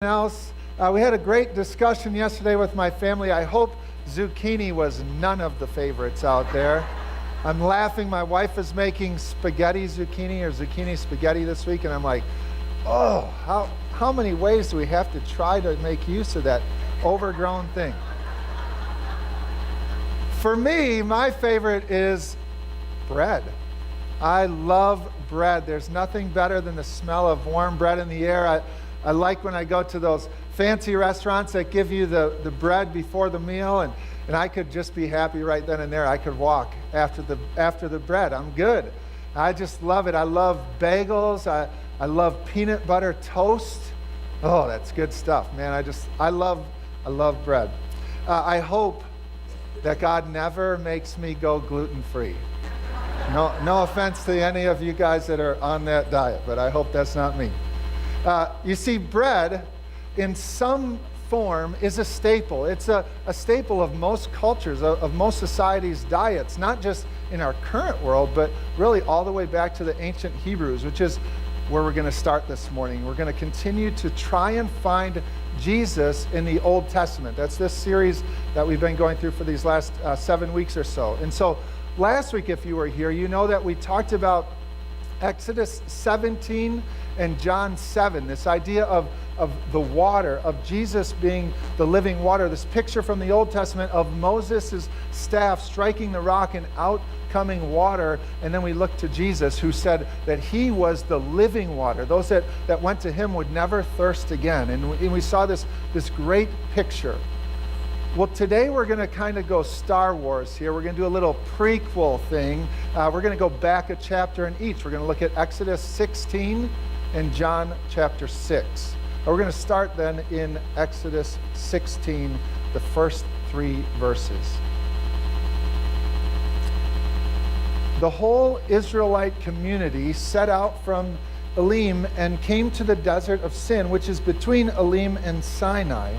else. We had a great discussion yesterday with my family. I hope zucchini was none of the favorites out there. I'm laughing. My wife is making spaghetti zucchini or zucchini spaghetti this week, and I'm like, oh, how many ways do we have to try to make use of that overgrown thing? For me, my favorite is bread. I love bread. There's nothing better than the smell of warm bread in the air. I like when I go to those fancy restaurants that give you the bread before the meal, and I could just be happy right then and there. I could walk after the bread. I'm good. I just love it. I love bagels. I love peanut butter toast. Oh, that's good stuff, man. I love bread. I hope that God never makes me go gluten-free. No offense to any of you guys that are on that diet, but I hope that's not me. You see, bread in some form is a staple. It's a staple of most cultures, of most societies' diets, not just in our current world, but really all the way back to the ancient Hebrews, which is where we're going to start this morning. We're going to continue to try and find Jesus in the Old Testament. That's this series that we've been going through for these last 7 weeks or so. And so last week, if you were here, you know that we talked about Exodus 17 and John 7, this idea of the water, of Jesus being the living water, this picture from the Old Testament of Moses' staff striking the rock and out coming water. And then we look to Jesus, who said that he was the living water. Those that went to him would never thirst again. And we saw this great picture. Well, today we're going to kind of go Star Wars here. We're going to do a little prequel thing. We're going to go back a chapter in each. We're going to look at Exodus 16 and John chapter 6. We're going to start then in Exodus 16, the first 3 verses. The whole Israelite community set out from Elim and came to the desert of Sin, which is between Elim and Sinai,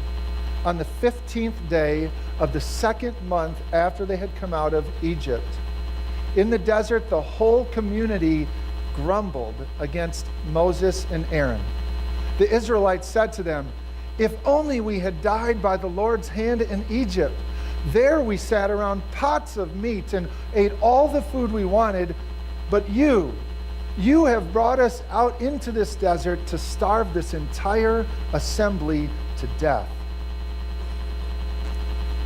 on the 15th day of the 2nd month after they had come out of Egypt. In the desert, the whole community grumbled against Moses and Aaron. The Israelites said to them, "If only we had died by the Lord's hand in Egypt. There we sat around pots of meat and ate all the food we wanted, but you have brought us out into this desert to starve this entire assembly to death."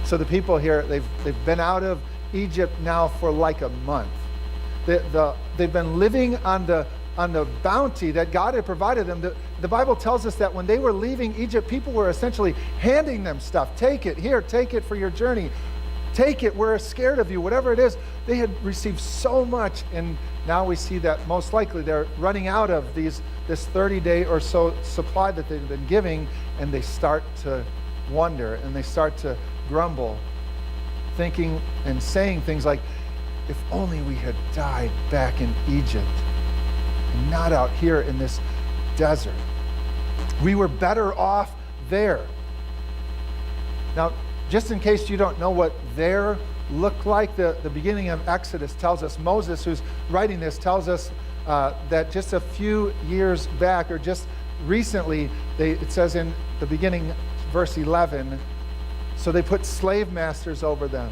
So the people here, they've been out of Egypt now for like a month. They've been living on the bounty that God had provided them. The Bible tells us that when they were leaving Egypt, people were essentially handing them stuff. Take it, here, take it for your journey. Take it, we're scared of you, whatever it is. They had received so much, and now we see that most likely they're running out of this 30-day or so supply that they've been giving, and they start to wonder, and they start to grumble, thinking and saying things like, "If only we had died back in Egypt and not out here in this desert. We were better off there." Now, just in case you don't know what there looked like, the beginning of Exodus tells us, Moses, who's writing this, tells us that just a few years back, or just recently, it says in the beginning, verse 11, so they put slave masters over them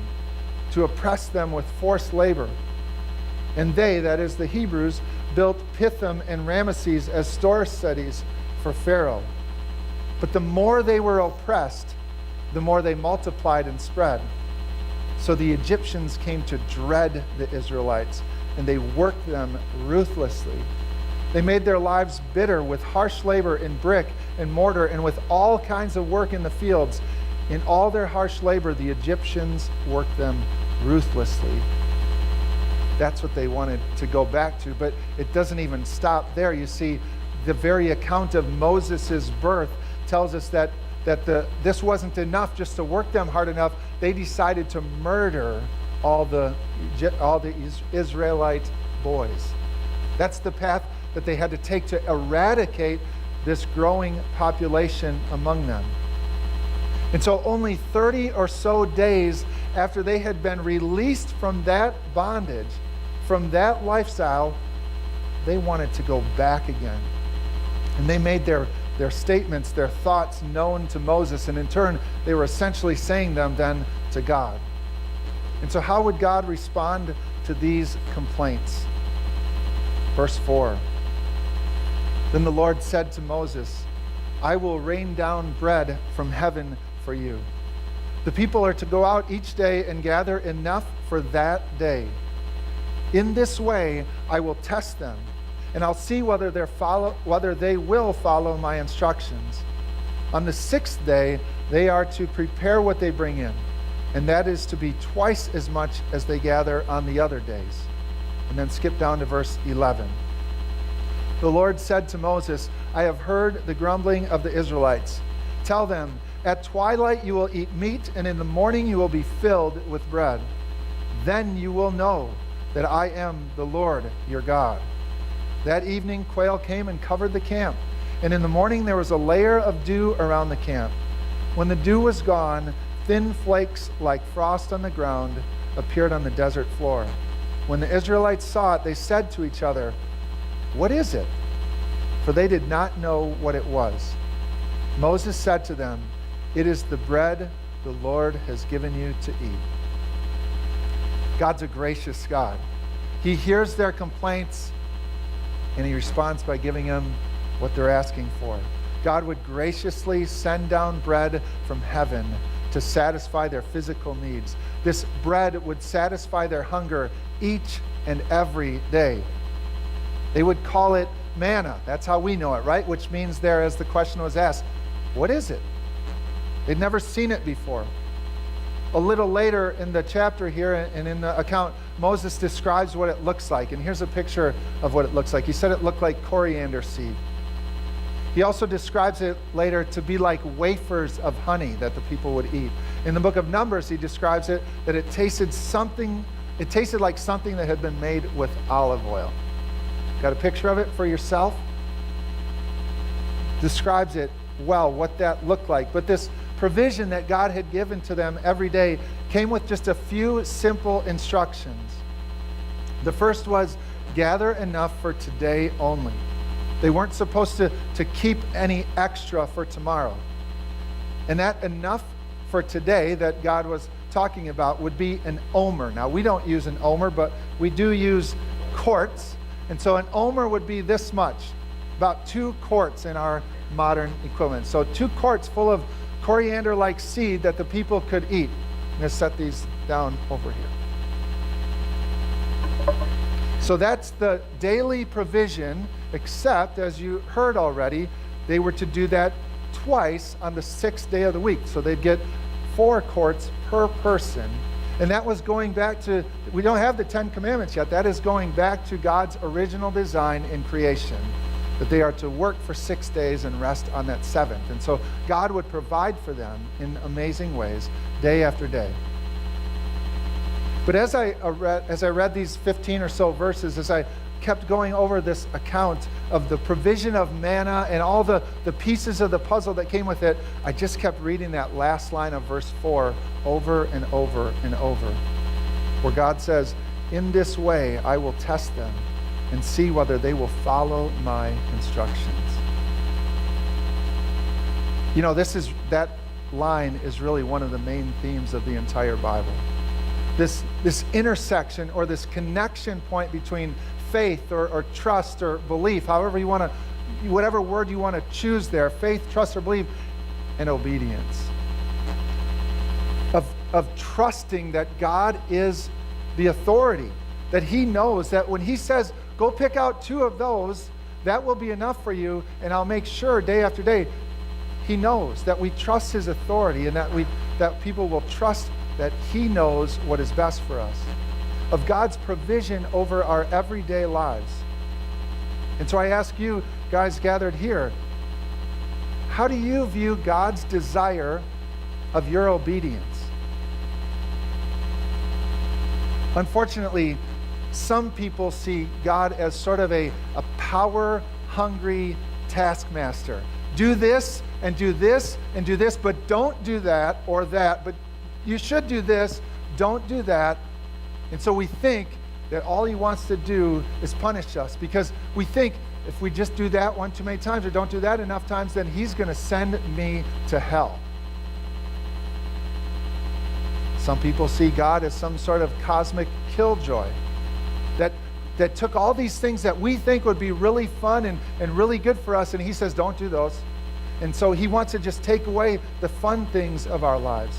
to oppress them with forced labor. And they, that is the Hebrews, built Pithom and Ramesses as store cities for Pharaoh. But the more they were oppressed, the more they multiplied and spread. So the Egyptians came to dread the Israelites, and they worked them ruthlessly. They made their lives bitter with harsh labor in brick and mortar and with all kinds of work in the fields. In all their harsh labor, the Egyptians worked them ruthlessly. That's what they wanted to go back to, but it doesn't even stop there. You see, the very account of Moses' birth tells us that this wasn't enough just to work them hard enough. They decided to murder all the Israelite boys. That's the path that they had to take to eradicate this growing population among them. And so only 30 or so days after they had been released from that bondage, from that lifestyle, they wanted to go back again. And they made their their statements, their thoughts known to Moses, and in turn, they were essentially saying them then to God. And so how would God respond to these complaints? Verse 4. Then the Lord said to Moses, I will rain down bread from heaven for you. The people are to go out each day and gather enough for that day. In this way, I will test them, and I'll see whether they will follow my instructions. On the sixth day, they are to prepare what they bring in, and that is to be twice as much as they gather on the other days. And then skip down to verse 11. The Lord said to Moses, I have heard the grumbling of the Israelites. Tell them, at twilight you will eat meat, and in the morning you will be filled with bread. Then you will know that I am the Lord your God. That evening quail came and covered the camp, and in the morning there was a layer of dew around the camp. When the dew was gone, thin flakes like frost on the ground appeared on the desert floor. When the Israelites saw it, they said to each other, What is it? For they did not know what it was. Moses said to them, It is the bread the Lord has given you to eat. God's a gracious God. He hears their complaints, and he responds by giving them what they're asking for. God would graciously send down bread from heaven to satisfy their physical needs. This bread would satisfy their hunger each and every day. They would call it manna. That's how we know it, right? Which means there, as the question was asked, what is it? They'd never seen it before. A little later in the chapter here and in the account, Moses describes what it looks like. And here's a picture of what it looks like. He said it looked like coriander seed. He also describes it later to be like wafers of honey that the people would eat. In the book of Numbers, he describes it that it tasted like something that had been made with olive oil. Got a picture of it for yourself? Describes it well, what that looked like. But this provision that God had given to them every day came with just a few simple instructions. The first was, gather enough for today only. They weren't supposed to keep any extra for tomorrow. And that enough for today that God was talking about would be an omer. Now, we don't use an omer, but we do use quarts. And so an omer would be this much, about 2 quarts in our modern equivalent. So 2 quarts full of coriander-like seed that the people could eat. I'm going to set these down over here. So that's the daily provision, except, as you heard already, they were to do that twice on the 6th day of the week. So they'd get 4 quarts per person. And that was going back to, we don't have the 10 Commandments yet. That is going back to God's original design in creation, that they are to work for 6 days and rest on that 7th. And so God would provide for them in amazing ways, day after day. But as I read these 15 or so verses, as I kept going over this account of the provision of manna and all the pieces of the puzzle that came with it, I just kept reading that last line of verse 4 over and over and over, where God says, in this way I will test them and see whether they will follow my instructions. You know, that line is really one of the main themes of the entire Bible. This intersection or this connection point between faith or trust or belief, however you want to, whatever word you want to choose there, faith, trust, or belief, and obedience. Of trusting that God is the authority, that he knows that when he says, go pick out 2 of those, that will be enough for you, and I'll make sure day after day. He knows that we trust his authority and that people will trust that he knows what is best for us. Of God's provision over our everyday lives. And so I ask you guys gathered here, how do you view God's desire of your obedience? Unfortunately, some people see God as sort of a power-hungry taskmaster. Do this and do this and do this, but don't do that or that. But you should do this, don't do that. And so we think that all he wants to do is punish us because we think if we just do that one too many times or don't do that enough times, then he's going to send me to hell. Some people see God as some sort of cosmic killjoy that took all these things that we think would be really fun and really good for us, and he says, don't do those. And so he wants to just take away the fun things of our lives.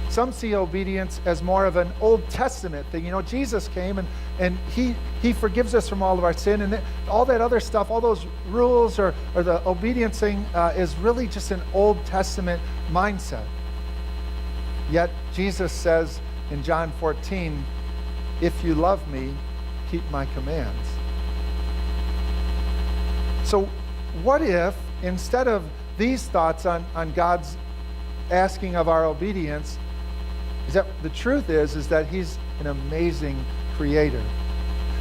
Some see obedience as more of an Old Testament thing. You know, Jesus came and he forgives us from all of our sin, and all that other stuff, all those rules or the obedience thing is really just an Old Testament mindset. Yet Jesus says in John 14, if you love me, keep my commands. So what if, instead of these thoughts on God's asking of our obedience, is that the truth is that he's an amazing creator.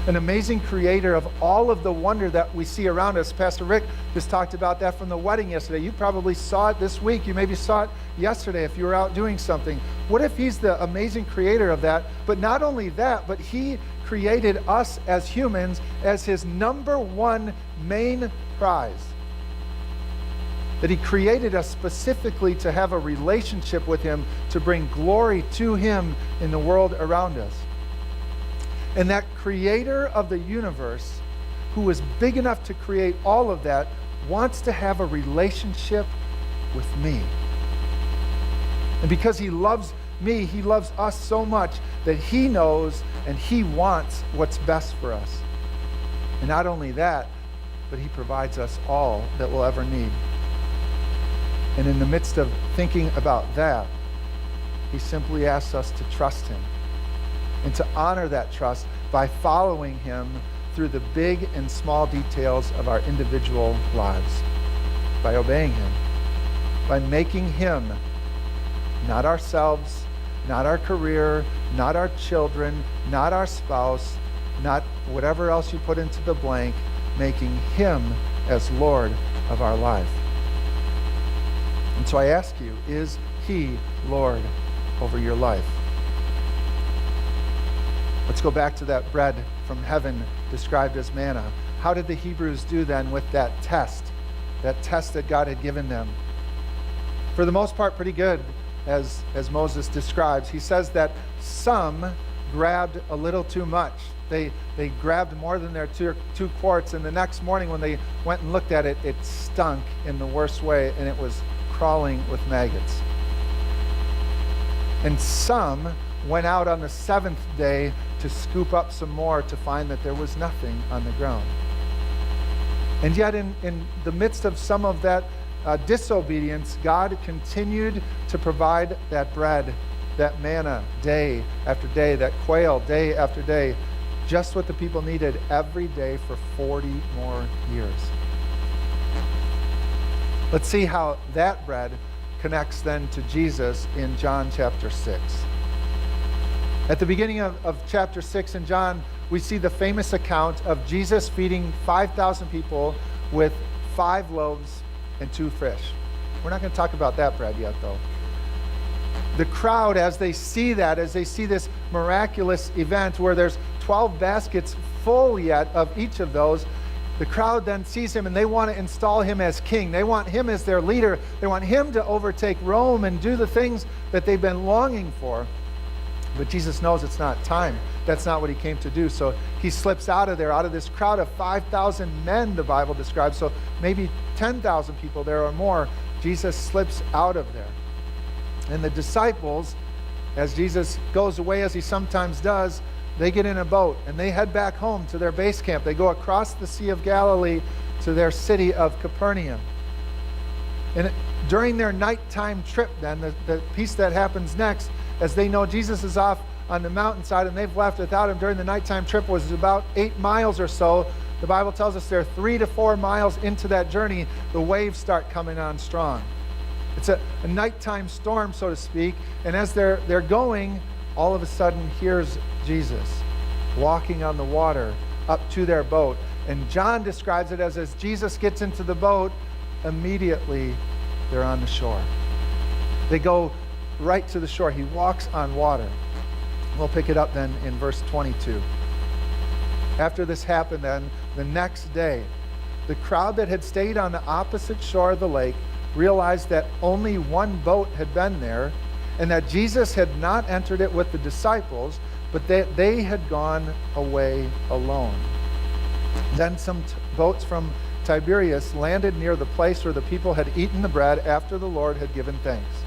An amazing creator of all of the wonder that we see around us. Pastor Rick just talked about that from the wedding yesterday. You probably saw it this week. You maybe saw it yesterday if you were out doing something. What if he's the amazing creator of that? But not only that, but he created us as humans as his number one main prize. That he created us specifically to have a relationship with him, to bring glory to him in the world around us. And that creator of the universe, who is big enough to create all of that, wants to have a relationship with me. And because he loves me, he loves us so much that he knows and he wants what's best for us. And not only that, but he provides us all that we'll ever need. And in the midst of thinking about that, he simply asks us to trust him and to honor that trust by following him through the big and small details of our individual lives, by obeying him, by making him not ourselves, not our career, not our children, not our spouse, not whatever else you put into the blank, making him as Lord of our life. And so I ask you, is he Lord over your life? Let's go back to that bread from heaven described as manna. How did the Hebrews do then with that test that God had given them? For the most part, pretty good, as Moses describes. He says that some grabbed a little too much. They grabbed more than their two quarts, and the next morning when they went and looked at it, it stunk in the worst way, and it was crawling with maggots. And some went out on the seventh day to scoop up some more to find that there was nothing on the ground. And yet in the midst of some of that disobedience, God continued to provide that bread, that manna, day after day, that quail day after day, just what the people needed every day for 40 more years. Let's see how that bread connects then to Jesus in John chapter 6. At the beginning of chapter 6 in John, we see the famous account of Jesus feeding 5,000 people with 5 loaves and 2 fish. We're not going to talk about that bread yet, though. The crowd, as they see this miraculous event where there's 12 baskets full yet of each of those, the crowd then sees him and they want to install him as king. They want him as their leader. They want him to overtake Rome and do the things that they've been longing for. But Jesus knows it's not time. That's not what he came to do. So he slips out of there, out of this crowd of 5,000 men, the Bible describes. So maybe 10,000 people there or more. Jesus slips out of there. And the disciples, as Jesus goes away, as he sometimes does, they get in a boat and they head back home to their base camp. They go across the Sea of Galilee to their city of Capernaum. And during their nighttime trip then, the piece that happens next, as they know Jesus is off on the mountainside and they've left without him during the nighttime trip, was about 8 miles or so. The Bible tells us they're 3 to 4 miles into that journey, the waves start coming on strong. It's a nighttime storm, so to speak, and as they're going, all of a sudden here's Jesus walking on the water up to their boat. And John describes it as Jesus gets into the boat, immediately they're on the shore. They go right to the shore. He walks on water. We'll pick it up then in verse 22. After this happened then, the next day, the crowd that had stayed on the opposite shore of the lake realized that only one boat had been there, and that Jesus had not entered it with the disciples, but that they had gone away alone. Then some boats from Tiberias landed near the place where the people had eaten the bread after the Lord had given thanks.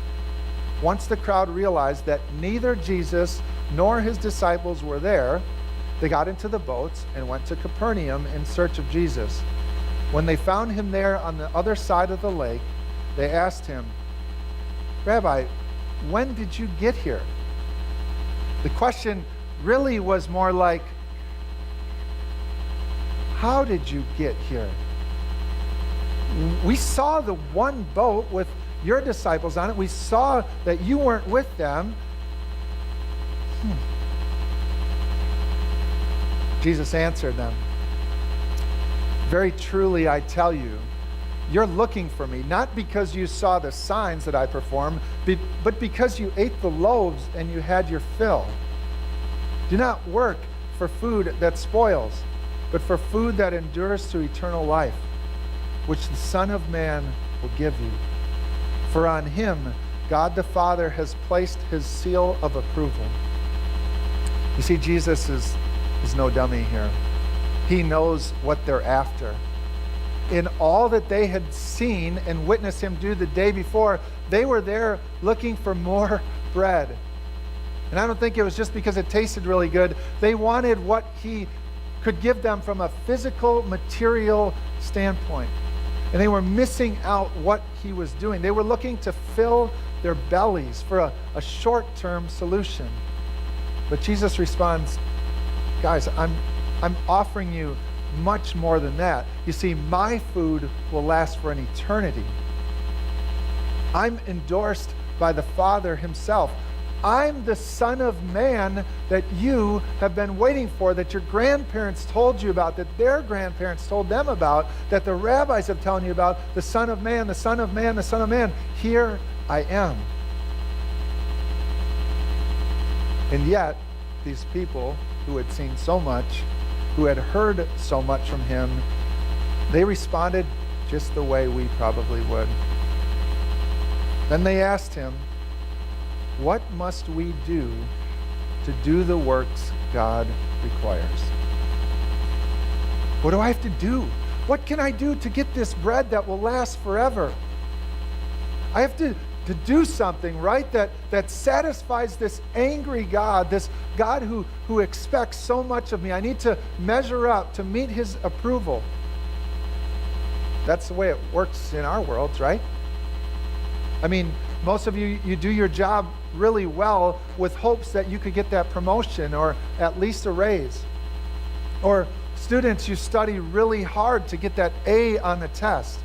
Once the crowd realized that neither Jesus nor his disciples were there, they got into the boats and went to Capernaum in search of Jesus. When they found him there on the other side of the lake, they asked him, "Rabbi, when did you get here?" The question really was more like, how did you get here? We saw the one boat with your disciples on it. We saw that you weren't with them. Jesus answered them, "Very truly I tell you, you're looking for me, not because you saw the signs that I performed, but because you ate the loaves and you had your fill. Do not work for food that spoils, but for food that endures to eternal life, which the Son of Man will give you. For on him God the Father has placed his seal of approval." You see, Jesus is no dummy here. He knows what they're after. In all that they had seen and witnessed him do the day before, they were there looking for more bread. And I don't think it was just because it tasted really good. They wanted what he could give them from a physical, material standpoint. And they were missing out what he was doing. They were looking to fill their bellies for a short-term solution. But Jesus responds, "Guys, I'm offering you much more than that. You see, my food will last for an eternity. I'm endorsed by the Father himself. I'm the Son of Man that you have been waiting for, that your grandparents told you about, that their grandparents told them about, that the rabbis have told you about, the Son of Man, the Son of Man, the Son of Man. Here I am." And yet, these people who had seen so much, who had heard so much from him, they responded just the way we probably would. Then they asked him, "What must we do to do the works God requires?" What do I have to do? What can I do to get this bread that will last forever? I have to do something, right, that satisfies this angry God, this God who expects so much of me. I need to measure up to meet his approval. That's the way it works in our worlds, right? I mean, most of you do your job really well with hopes that you could get that promotion or at least a raise. Or students, you study really hard to get that A on the test.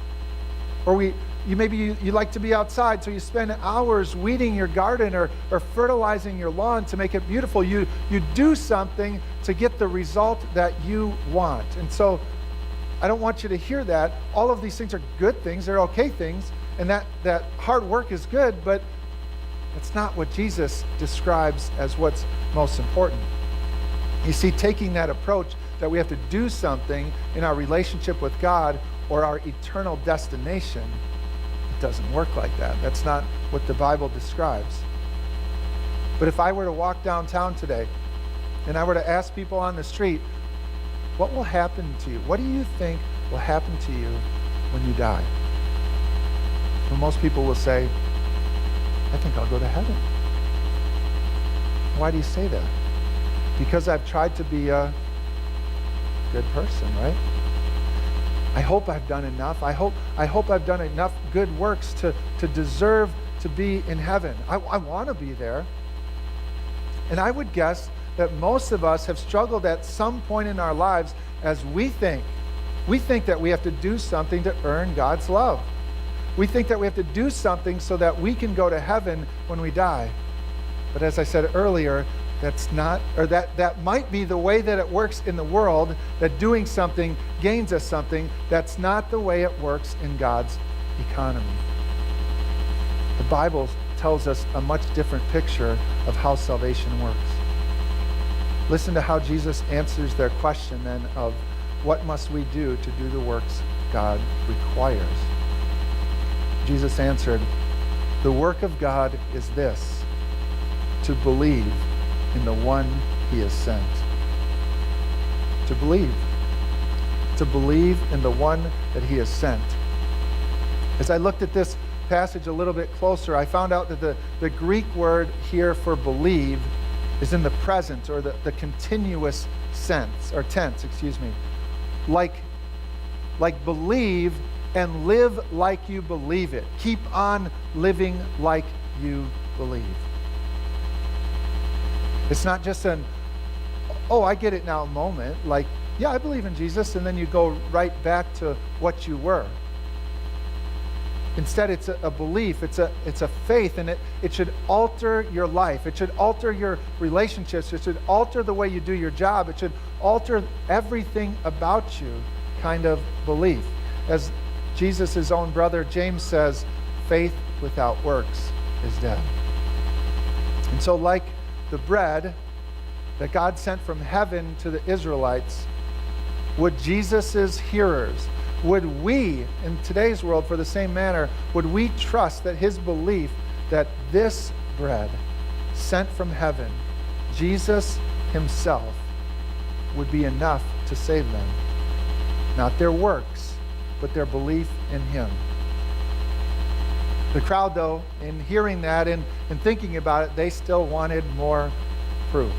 Or you like to be outside, so you spend hours weeding your garden or fertilizing your lawn to make it beautiful. You do something to get the result that you want. And so I don't want you to hear that. All of these things are good things, they're okay things, and that hard work is good, but that's not what Jesus describes as what's most important. You see, taking that approach that we have to do something in our relationship with God or our eternal destination, it doesn't work like that. That's not what the Bible describes. But if I were to walk downtown today and I were to ask people on the street, what will happen to you? What do you think will happen to you when you die? Well, most people will say, I think I'll go to heaven. Why do you say that? Because I've tried to be a good person, right? I hope I've done enough. I hope I've done enough good works to deserve to be in heaven. I want to be there. And I would guess that most of us have struggled at some point in our lives as we think that we have to do something to earn God's love. We think that we have to do something so that we can go to heaven when we die. But as I said earlier, that's not, or that might be the way that it works in the world, that doing something gains us something. That's not the way it works in God's economy. The Bible tells us a much different picture of how salvation works. Listen to how Jesus answers their question then of what must we do to do the works God requires? Jesus answered, the work of God is this, to believe in the one he has sent. To believe. To believe in the one that he has sent. As I looked at this passage a little bit closer, I found out that the Greek word here for believe is in the present, or the continuous sense, or tense, like believe and live like you believe it. Keep on living like you believe. It's not just an, oh, I get it now moment, like, yeah, I believe in Jesus, and then you go right back to what you were. Instead, it's a belief, it's a faith, and it should alter your life. It should alter your relationships. It should alter the way you do your job. It should alter everything about you, kind of belief. As Jesus' own brother James says, faith without works is dead. And so like the bread that God sent from heaven to the Israelites, would Jesus' hearers, would we, in today's world, for the same manner, would we trust that his belief that this bread sent from heaven, Jesus himself, would be enough to save them? Not their works, but their belief in him. The crowd, though, in hearing that and thinking about it, they still wanted more proof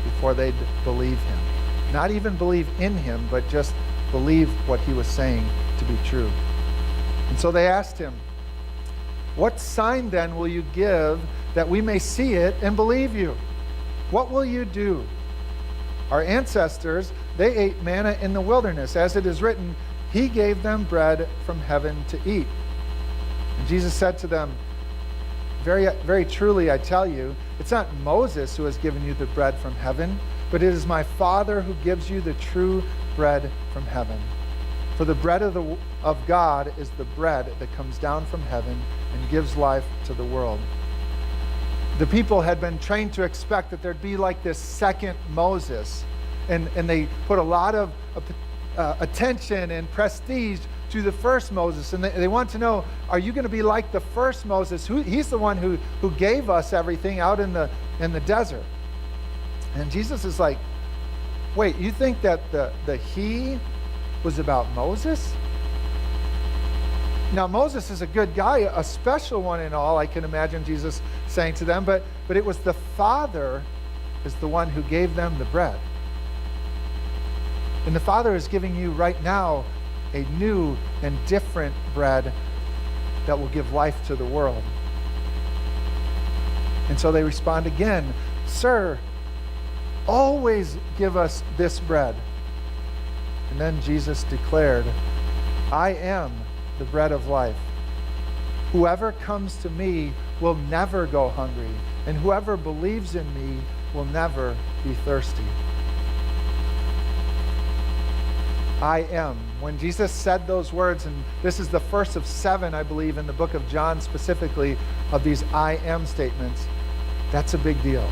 before they'd believe him. Not even believe in him, but just believe what he was saying to be true. And so they asked him, what sign then will you give that we may see it and believe you? What will you do? Our ancestors, they ate manna in the wilderness. As it is written, he gave them bread from heaven to eat. And Jesus said to them, very, very truly I tell you, it's not Moses who has given you the bread from heaven, but it is my Father who gives you the true bread from heaven. For the bread of God is the bread that comes down from heaven and gives life to the world. The people had been trained to expect that there'd be like this second Moses, and they put a lot of attention and prestige to the first Moses, and they want to know, are you going to be like the first Moses? He's the one who gave us everything out in the desert. And Jesus is like, wait, you think that the he was about Moses? Now, Moses is a good guy, a special one in all, I can imagine Jesus saying to them, but it was the Father is the one who gave them the bread. And the Father is giving you right now a new and different bread that will give life to the world. And so they respond again, Sir, always give us this bread. And then Jesus declared, I am the bread of life. Whoever comes to me will never go hungry, and whoever believes in me will never be thirsty. I am. When Jesus said those words, and this is the first of 7, I believe, in the book of John specifically, of these I am statements, that's a big deal.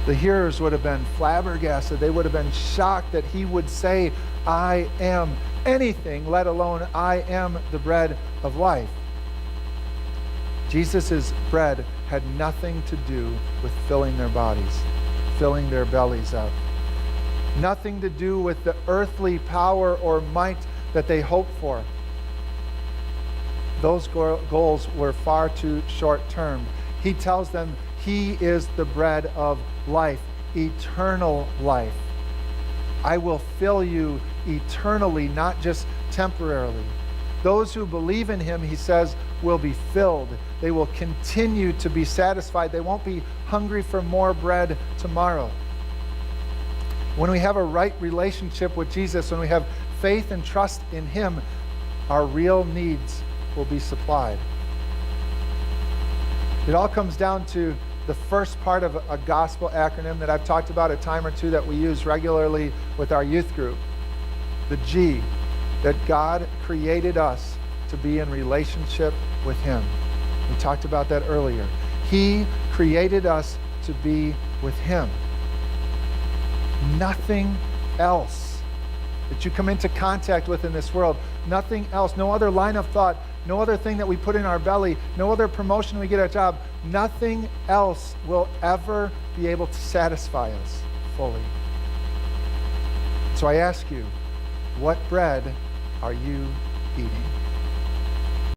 The hearers would have been flabbergasted. They would have been shocked that he would say, I am anything, let alone I am the bread of life. Jesus' bread had nothing to do with filling their bodies, filling their bellies up. Nothing to do with the earthly power or might that they hoped for. Those goals were far too short-term. He tells them he is the bread of life, eternal life. I will fill you eternally, not just temporarily. Those who believe in him, he says, will be filled. They will continue to be satisfied. They won't be hungry for more bread tomorrow. When we have a right relationship with Jesus, when we have faith and trust in him, our real needs will be supplied. It all comes down to the first part of a gospel acronym that I've talked about a time or two that we use regularly with our youth group. The G, that God created us to be in relationship with him. We talked about that earlier. He created us to be with him. Nothing else. that you come into contact with in this world. Nothing else, no other line of thought, no other thing that we put in our belly, no other promotion we get at a job, nothing else will ever be able to satisfy us fully. So I ask you, what bread are you eating?